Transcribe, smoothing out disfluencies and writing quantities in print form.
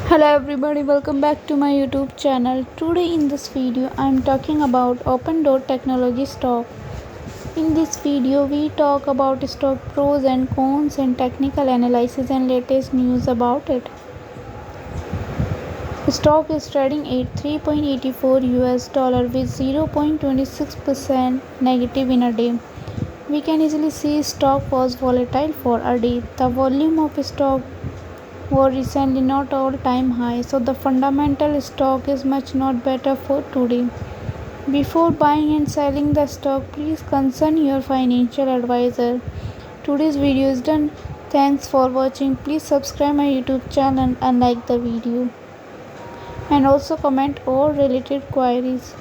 Hello everybody, welcome back to my YouTube channel. Today in this video I am talking about Opendoor technology stock. In this video we talk about stock pros and cons and technical analysis and latest news about it. Stock is trading at 3.84 US dollar with 0.26% negative in a day. We can easily see stock was volatile for a day. The volume of stock were recently not all-time high, so the fundamental stock is much not better for today. Before buying and selling the stock, please consult your financial advisor. Today's video is done. Thanks for watching. Please subscribe my YouTube channel and like the video. And also comment all related queries.